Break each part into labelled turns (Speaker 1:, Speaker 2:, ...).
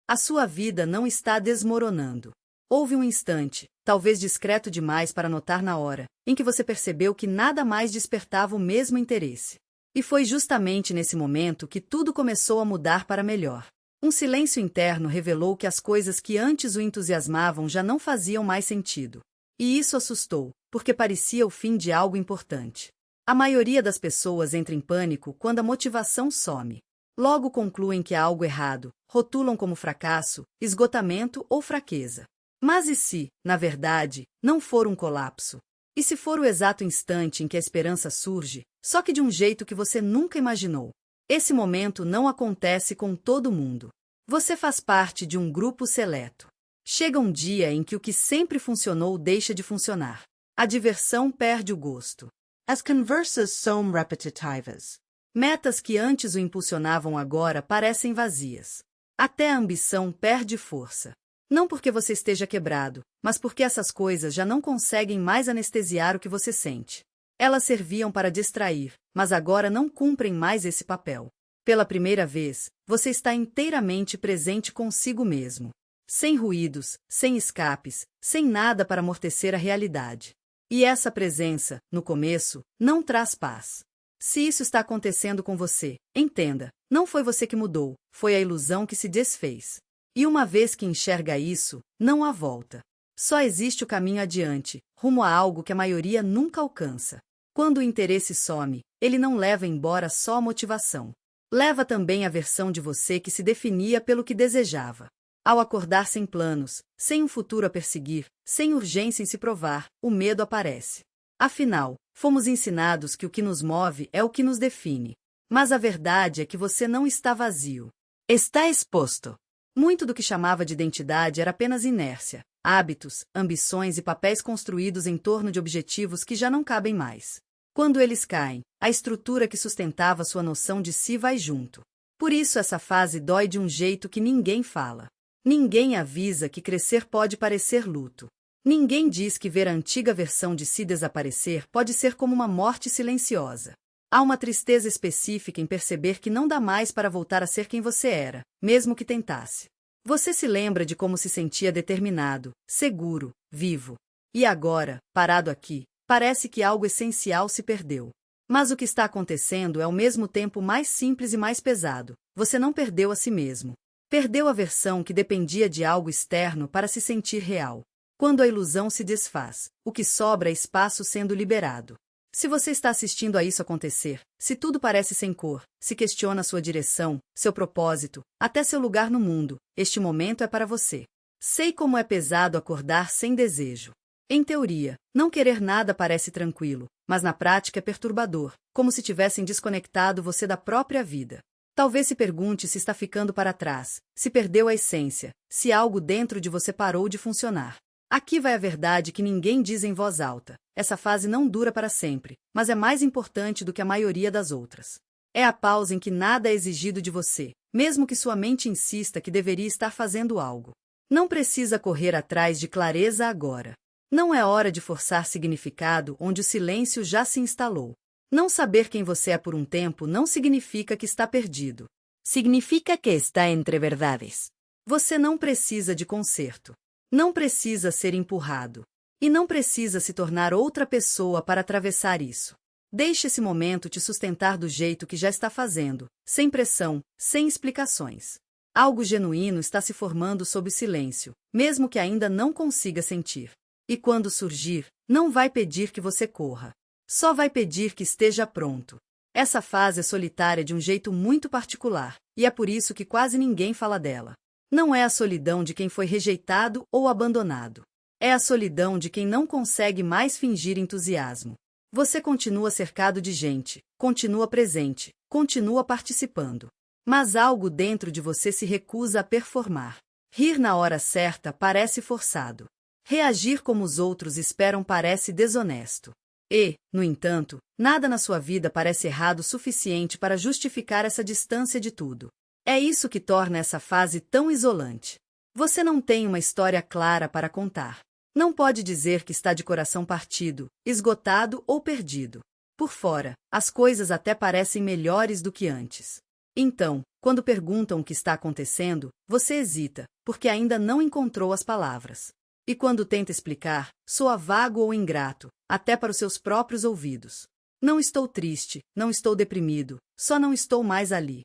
Speaker 1: A sua vida não está desmoronando. Houve um instante, talvez discreto demais para notar na hora, em que você percebeu que nada mais despertava o mesmo interesse. E foi justamente nesse momento que tudo começou a mudar para melhor. Um silêncio interno revelou que as coisas que antes o entusiasmavam já não faziam mais sentido. E isso assustou, porque parecia o fim de algo importante. A maioria das pessoas entra em pânico quando a motivação some. Logo concluem que há algo errado, rotulam como fracasso, esgotamento ou fraqueza. Mas e se, na verdade, não for um colapso? E se for o exato instante em que a esperança surge, só que de um jeito que você nunca imaginou? Esse momento não acontece com todo mundo. Você faz parte de um grupo seleto. Chega um dia em que o que sempre funcionou deixa de funcionar. A diversão perde o gosto.
Speaker 2: As conversas são repetitivas.
Speaker 1: Metas que antes o impulsionavam agora parecem vazias. Até a ambição perde força. Não porque você esteja quebrado, mas porque essas coisas já não conseguem mais anestesiar o que você sente. Elas serviam para distrair, mas agora não cumprem mais esse papel. Pela primeira vez, você está inteiramente presente consigo mesmo. Sem ruídos, sem escapes, sem nada para amortecer a realidade. E essa presença, no começo, não traz paz. Se isso está acontecendo com você, entenda, não foi você que mudou, foi a ilusão que se desfez. E uma vez que enxerga isso, não há volta. Só existe o caminho adiante, rumo a algo que a maioria nunca alcança. Quando o interesse some, ele não leva embora só a motivação. Leva também a versão de você que se definia pelo que desejava. Ao acordar sem planos, sem um futuro a perseguir, sem urgência em se provar, o medo aparece. Afinal, fomos ensinados que o que nos move é o que nos define. Mas a verdade é que você não está vazio. Está exposto. Muito do que chamava de identidade era apenas inércia, hábitos, ambições e papéis construídos em torno de objetivos que já não cabem mais. Quando eles caem, a estrutura que sustentava sua noção de si vai junto. Por isso essa fase dói de um jeito que ninguém fala. Ninguém avisa que crescer pode parecer luto. Ninguém diz que ver a antiga versão de si desaparecer pode ser como uma morte silenciosa. Há uma tristeza específica em perceber que não dá mais para voltar a ser quem você era, mesmo que tentasse. Você se lembra de como se sentia determinado, seguro, vivo. E agora, parado aqui, parece que algo essencial se perdeu. Mas o que está acontecendo é ao mesmo tempo mais simples e mais pesado. Você não perdeu a si mesmo. Perdeu a versão que dependia de algo externo para se sentir real. Quando a ilusão se desfaz, o que sobra é espaço sendo liberado. Se você está assistindo a isso acontecer, se tudo parece sem cor, se questiona sua direção, seu propósito, até seu lugar no mundo, este momento é para você. Sei como é pesado acordar sem desejo. Em teoria, não querer nada parece tranquilo, mas na prática é perturbador, como se tivessem desconectado você da própria vida. Talvez se pergunte se está ficando para trás, se perdeu a essência, se algo dentro de você parou de funcionar. Aqui vai a verdade que ninguém diz em voz alta. Essa fase não dura para sempre, mas é mais importante do que a maioria das outras. É a pausa em que nada é exigido de você, mesmo que sua mente insista que deveria estar fazendo algo. Não precisa correr atrás de clareza agora. Não é hora de forçar significado onde o silêncio já se instalou. Não saber quem você é por um tempo não significa que está perdido. Significa que está entre verdades. Você não precisa de conserto. Não precisa ser empurrado. E não precisa se tornar outra pessoa para atravessar isso. Deixe esse momento te sustentar do jeito que já está fazendo, sem pressão, sem explicações. Algo genuíno está se formando sob o silêncio, mesmo que ainda não consiga sentir. E quando surgir, não vai pedir que você corra. Só vai pedir que esteja pronto. Essa fase é solitária de um jeito muito particular, e é por isso que quase ninguém fala dela. Não é a solidão de quem foi rejeitado ou abandonado. É a solidão de quem não consegue mais fingir entusiasmo. Você continua cercado de gente, continua presente, continua participando. Mas algo dentro de você se recusa a performar. Rir na hora certa parece forçado. Reagir como os outros esperam parece desonesto. E, no entanto, nada na sua vida parece errado o suficiente para justificar essa distância de tudo. É isso que torna essa fase tão isolante. Você não tem uma história clara para contar. Não pode dizer que está de coração partido, esgotado ou perdido. Por fora, as coisas até parecem melhores do que antes. Então, quando perguntam o que está acontecendo, você hesita, porque ainda não encontrou as palavras. E quando tenta explicar, soa vago ou ingrato, até para os seus próprios ouvidos. Não estou triste, não estou deprimido, só não estou mais ali.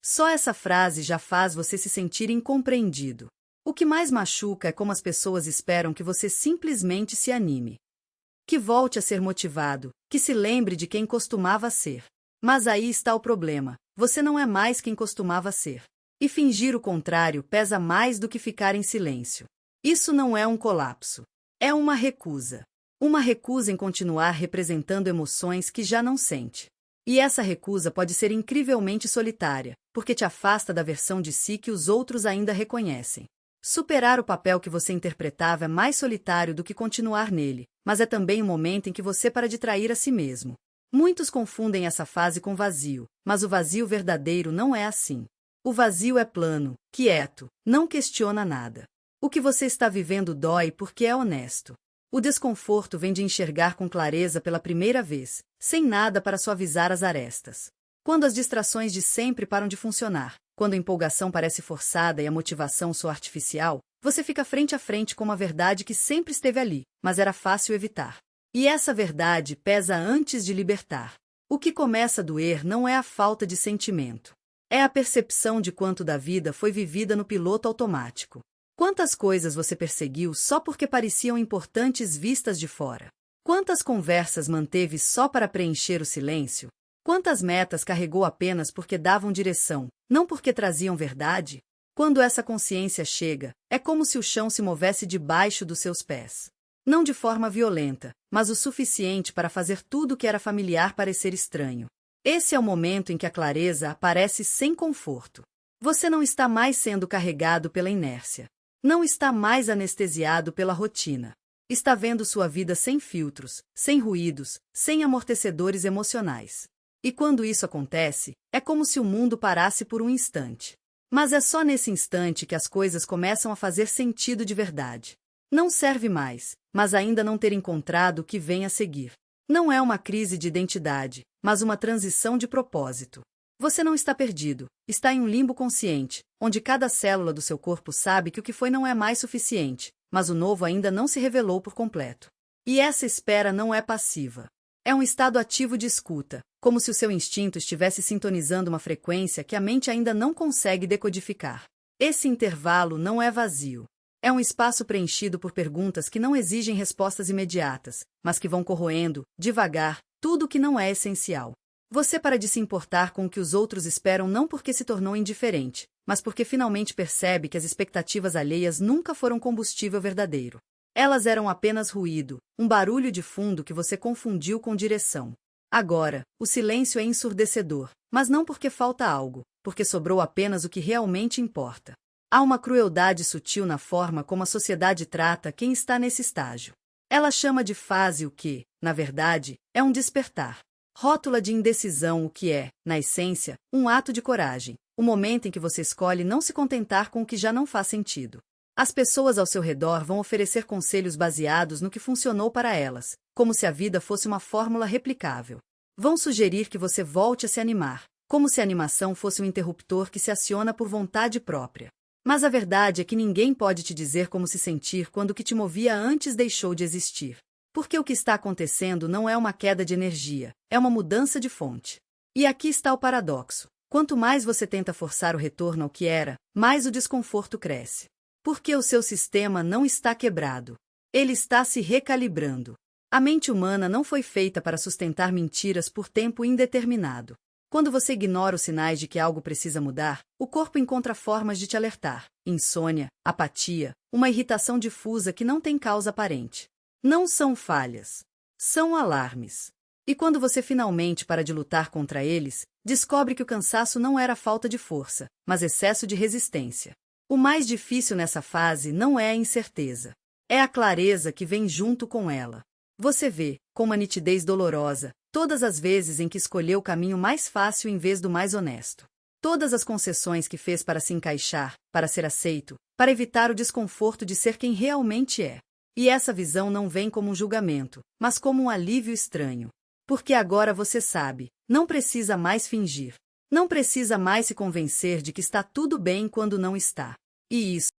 Speaker 1: Só essa frase já faz você se sentir incompreendido. O que mais machuca é como as pessoas esperam que você simplesmente se anime. Que volte a ser motivado, que se lembre de quem costumava ser. Mas aí está o problema, você não é mais quem costumava ser. E fingir o contrário pesa mais do que ficar em silêncio. Isso não é um colapso. É uma recusa. Uma recusa em continuar representando emoções que já não sente. E essa recusa pode ser incrivelmente solitária, porque te afasta da versão de si que os outros ainda reconhecem. Superar o papel que você interpretava é mais solitário do que continuar nele, mas é também o momento em que você para de trair a si mesmo. Muitos confundem essa fase com vazio, mas o vazio verdadeiro não é assim. O vazio é plano, quieto, não questiona nada. O que você está vivendo dói porque é honesto. O desconforto vem de enxergar com clareza pela primeira vez, sem nada para suavizar as arestas. Quando as distrações de sempre param de funcionar, quando a empolgação parece forçada e a motivação soa artificial, você fica frente a frente com uma verdade que sempre esteve ali, mas era fácil evitar. E essa verdade pesa antes de libertar. O que começa a doer não é a falta de sentimento. É a percepção de quanto da vida foi vivida no piloto automático. Quantas coisas você perseguiu só porque pareciam importantes vistas de fora? Quantas conversas manteve só para preencher o silêncio? Quantas metas carregou apenas porque davam direção, não porque traziam verdade? Quando essa consciência chega, é como se o chão se movesse debaixo dos seus pés. Não de forma violenta, mas o suficiente para fazer tudo o que era familiar parecer estranho. Esse é o momento em que a clareza aparece sem conforto. Você não está mais sendo carregado pela inércia. Não está mais anestesiado pela rotina. Está vendo sua vida sem filtros, sem ruídos, sem amortecedores emocionais. E quando isso acontece, é como se o mundo parasse por um instante. Mas é só nesse instante que as coisas começam a fazer sentido de verdade. Não serve mais, mas ainda não ter encontrado o que vem a seguir. Não é uma crise de identidade, mas uma transição de propósito. Você não está perdido, está em um limbo consciente, onde cada célula do seu corpo sabe que o que foi não é mais suficiente, mas o novo ainda não se revelou por completo. E essa espera não é passiva. É um estado ativo de escuta, como se o seu instinto estivesse sintonizando uma frequência que a mente ainda não consegue decodificar. Esse intervalo não é vazio. É um espaço preenchido por perguntas que não exigem respostas imediatas, mas que vão corroendo, devagar, tudo o que não é essencial. Você para de se importar com o que os outros esperam não porque se tornou indiferente, mas porque finalmente percebe que as expectativas alheias nunca foram combustível verdadeiro. Elas eram apenas ruído, um barulho de fundo que você confundiu com direção. Agora, o silêncio é ensurdecedor, mas não porque falta algo, porque sobrou apenas o que realmente importa. Há uma crueldade sutil na forma como a sociedade trata quem está nesse estágio. Ela chama de fase o que, na verdade, é um despertar. Rótula de indecisão o que é, na essência, um ato de coragem, o momento em que você escolhe não se contentar com o que já não faz sentido. As pessoas ao seu redor vão oferecer conselhos baseados no que funcionou para elas, como se a vida fosse uma fórmula replicável. Vão sugerir que você volte a se animar, como se a animação fosse um interruptor que se aciona por vontade própria. Mas a verdade é que ninguém pode te dizer como se sentir quando o que te movia antes deixou de existir. Porque o que está acontecendo não é uma queda de energia, é uma mudança de fonte. E aqui está o paradoxo. Quanto mais você tenta forçar o retorno ao que era, mais o desconforto cresce. Porque o seu sistema não está quebrado. Ele está se recalibrando. A mente humana não foi feita para sustentar mentiras por tempo indeterminado. Quando você ignora os sinais de que algo precisa mudar, o corpo encontra formas de te alertar. Insônia, apatia, uma irritação difusa que não tem causa aparente. Não são falhas. São alarmes. E quando você finalmente para de lutar contra eles, descobre que o cansaço não era falta de força, mas excesso de resistência. O mais difícil nessa fase não é a incerteza. É a clareza que vem junto com ela. Você vê, com uma nitidez dolorosa, todas as vezes em que escolheu o caminho mais fácil em vez do mais honesto. Todas as concessões que fez para se encaixar, para ser aceito, para evitar o desconforto de ser quem realmente é. E essa visão não vem como um julgamento, mas como um alívio estranho. Porque agora você sabe, não precisa mais fingir. Não precisa mais se convencer de que está tudo bem quando não está. E isso